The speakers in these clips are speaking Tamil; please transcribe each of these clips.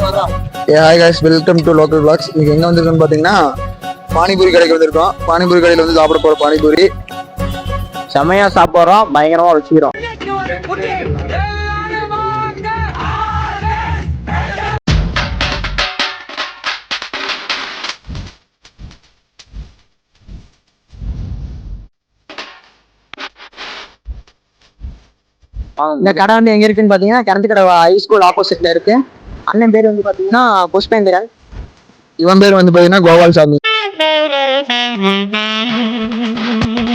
Hi guys, welcome to local vlogs. இன்னைக்கு எங்க வந்திருக்கோம்னு பாத்தீங்கன்னா பானிபூரி கடைக்கு வந்திருக்கோம். பானிபூரி கடையில வந்து சாப்பிட போற பானிபூரி செமையா சாப்பிடுறோம், பயங்கரமா ருசிக்கிறோம். இந்த கடை வந்து எங்க இருக்குன்னு பாத்தீங்கன்னா கரண்ட் கடை ஹைஸ்கூல் ஆப்போசிட்ல இருக்கு. அண்ணன் பேர் வந்து பாத்தீங்கன்னா புஷ்பேந்திரன். இவன் பேர் வந்து பாத்தீங்கன்னா கோபால் சாமி.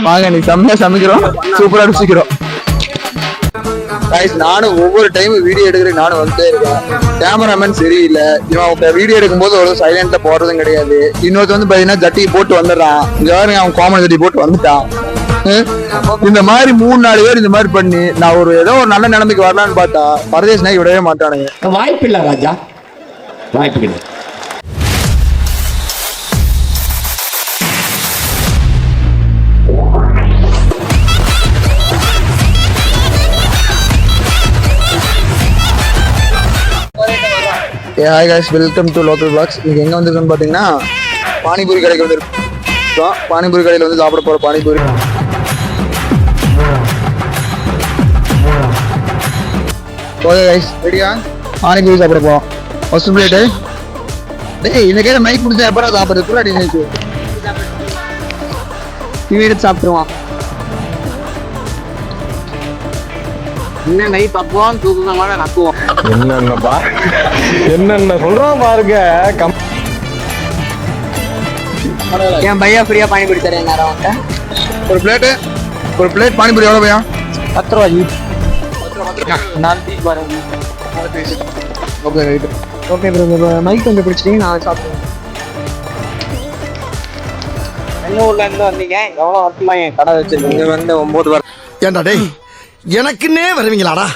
வாங்க நீ செம்மையா சமைக்கிறோம், சூப்பரா ருசிக்கிறோம். நானும் ஒவ்வொரு டைம் வீடியோ எடுக்கிறேன், நானும் வந்துட்டே இருக்கேன். கேமராமேன் சரியில்லை, இவன் வீடியோ எடுக்கும் போது ஒரு சைலண்ட்ல போடுறதும் கிடையாது. இன்னொருத்த வந்து பாத்தீங்கன்னா ஜட்டி போட்டு வந்துடுறான். இங்க அவன் காமன் ஜட்டி போட்டு வந்துட்டான். இந்த மாதிரி 3-4 பேர் இந்த மாதிரி பண்ணி நான் ஏதோ ஒரு நல்ல நிலைமைக்கு வரலான்னு பார்த்தா பரதேஷ் நாய் விடவே மாட்டானுங்க. வாய்ப்பு இல்ல ராஜா, வாய்ப்பு இல்லை. Hi guys, welcome to local vlogs. இன்னைக்கு எங்க வந்திருக்கோம்னு பாத்தீங்கன்னா பானிபூரி கடைக்கு வந்திருக்கோம். பானிபூரி கடையில வந்து சாப்பிட போற பானிபூரி ஓகே guys, ரெடியா? பானிபூரி சாப்பிட போறோம். First plate. டேய் இந்த கையில மைக் பிடிச்சா எப்பறம் சாப்பிடுறது? புள்ளடி நினைச்சு எடுத்து சாப்பிடுவான். இன்னும் நைட் தப்புவான், தூக்குதான் நக்குவோம். என்னென்னப்பா என்னென்ன சொல்றான் பாருங்க. என் பையா ஃப்ரீயா பானிபூரி தரேன் நேரம். ஒரு பிளேட் பானிபூரி எவ்வளவு பையா? 10 ரூபாய். 4 பீஸ் பாருங்க. Okay right. Okay bro, mic கொஞ்சம் பிடிச்சிட்டீங்க, நான் சாப்பிடுவேன். என்ன ஊர்ல இருந்து வந்தீங்க? எவ்வளவு வருஷமா என் கடை வச்சிருக்கீங்க? வந்து 9 வருஷம். ஏன்டா டேய், எனக்குன்னே வருவீங்களாடா?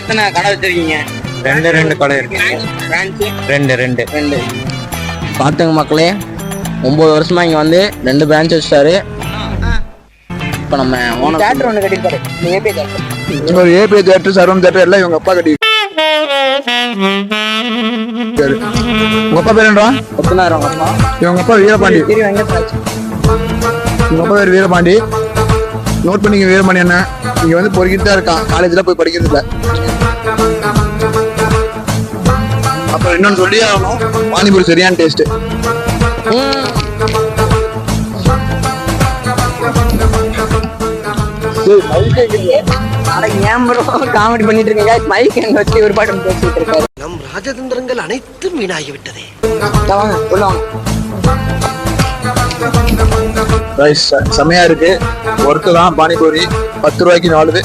எத்தனை கடை வச்சிருக்கீங்க? 2 கடை இருக்கு. பிரான்ச் 2. பாத்துங்க மக்களே, 9 வருஷமா இங்க வந்து 2 பிரான்ச் வச்சாரு. இப்ப நம்ம தியேட்டர் ஒன்று கட்டிருக்காரு. ஏபி தியேட்டர், ஒரு ஏபி தியேட்டர், சர்வம் தியேட்டர் எல்லாம் இவங்க அப்பா கட்டி. உங்க அப்பா பேர் என்னடா? முத்துனார் அப்பா. இவங்க அப்பா வீரபாண்டி. வெங்கட்ராஜ். உங்க அப்பா பேர் வீரபாண்டி. நோட் பண்ணிக்க வீரபாண்டி என்ன. இங்க வந்து பொறுக்கிட்டு தான் இருக்கான், காலேஜ்ல போய் படிக்கிறது இல்ல. அப்புறம் இன்னொன்னு சொல்லி ஆகணும், பானிபூரி சரியான டேஸ்ட். காமெடி பண்ணிட்டு இருக்கீங்க. மைக் எங்க வச்சு ஒரு பாட்டு பேசிட்டு இருக்காரு. நம் ராஜதந்திரங்கள் அனைத்தும் வீணாகிவிட்டதே. வாங்க உள்ள வாங்க. செமையா இருக்கு, ஒர்க்கு தான். பானிபூரி 10 ரூபாய்க்கு 4.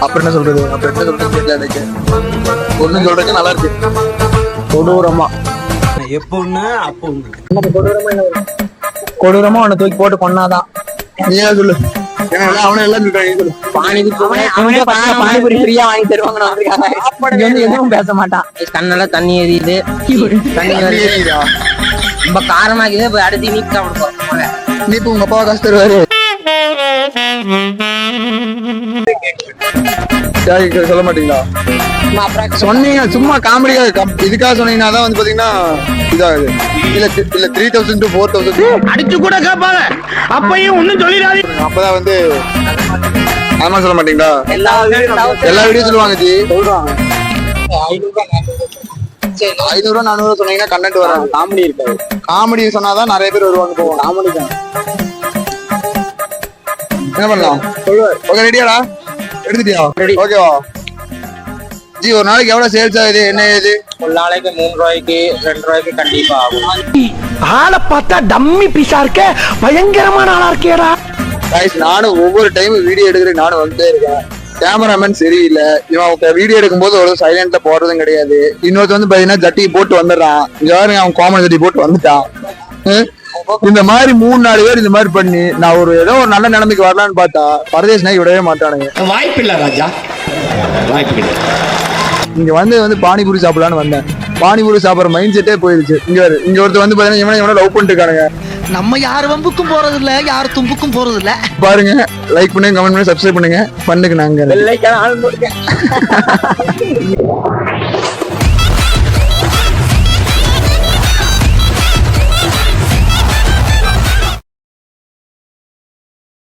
அப்புறம் என்ன சொல்றது தெரியல எனக்கு. ஒண்ணு சொல்றதுக்கு நல்லா இருக்கு. கொடூரமா கொடூரமா உன்னை தூக்கி போட்டு கொன்னாதான். நீ சொல்லு. அவனை எல்லாம் சொல்றாங்க. பானிபூரி ஃப்ரீயா வாங்கி தருவாங்க. எதுவும் பேச மாட்டான். கண்ணெல்லாம் தண்ணி எரியுது. ரொம்ப காரமாக்குது. போய் அடுத்து நீ சாப்பிடுவோம். நீ இப்ப உங்க அப்பா காசு தருவாரு. சொல்ல மாட்டீங்களா? சொன்னீங்க சும்மா காமெடியா. இதுக்காக சொன்னீங்கன்னா தான் வந்து பாத்தீங்கன்னா இதாகுது. இல்ல 3000 to 4000 அடிச்சு கூட கேட்பாங்க. அப்பயும் ஒண்ணும் சொல்லிடாது. அப்பதான் வந்து ஆமா சொல்ல மாட்டீங்களா? எல்லா வீடியோ சொல்லுவாங்க ஜி. சொல்றாங்க 500 400 சொன்னீங்கன்னா கண்டென்ட் வராது. காமெடி இருக்காது. காமெடி சொன்னாதான் நிறைய பேர் வருவாங்க போவாங்க. காமெடி தான். என்ன பண்ணலாம்? ஓகே ரெடியாடா? எடுத்துட்டியா? ஓகேவா ஜி? ஒரு நாளைக்கு எவ்வளவு சேல்ஸ் ஆகுது, என்ன ஏது? ஒரு நாளைக்கு 3 ரூபாய்க்கு 2 ரூபாய்க்கு கண்டிப்பா ஆகும். ஆளை பார்த்தா டம்மி பீஸா இருக்க, பயங்கரமான ஆளா இருக்கேடா. நானும் ஒவ்வொரு டைம் வீடியோ எடுக்கிறேன், நானும் வந்துட்டே இருக்கேன். கேமராமேன் சரியில்லை, இவன் வீடியோ எடுக்கும் போது ஒரு சைலண்ட்ல போடுறதும் கிடையாது. இன்னொருத்த வந்து பாத்தீங்கன்னா ஜட்டி போட்டு வந்துடுறான். இங்க அவன் காமன் ஜட்டி போட்டு வந்துட்டான். இந்த மாதிரி 3-4 பேர் இந்த மாதிரி பண்ணி நான் ஏதோ ஒரு நல்ல நிலைமைக்கு வரலான்னு பார்த்தா பரதேஷ் நாய் விடவே மாட்டானுங்க. வாய்ப்பு இல்ல ராஜா, வாய்ப்பு இல்லை. இங்க வந்து பானிபூரி சாப்பிடலான்னு வந்தேன். பானிபூரி சாப்பிட்ற மைண்ட் செட்டே போயிருச்சு. இங்க ஒருத்தர் வந்து பாத்தீங்கன்னா இவனை லவ் பண்ணிட்டு இருக்கானுங்க. நம்ம யார் வம்புக்கும் போறது இல்ல, யார் தும்புக்கும் போறது இல்ல. பாருங்க, லைக் பண்ணுங்க, கமெண்ட் பண்ணுங்க, சப்ஸ்கிரைப் பண்ணுங்க. பண்ணுங்க நாங்க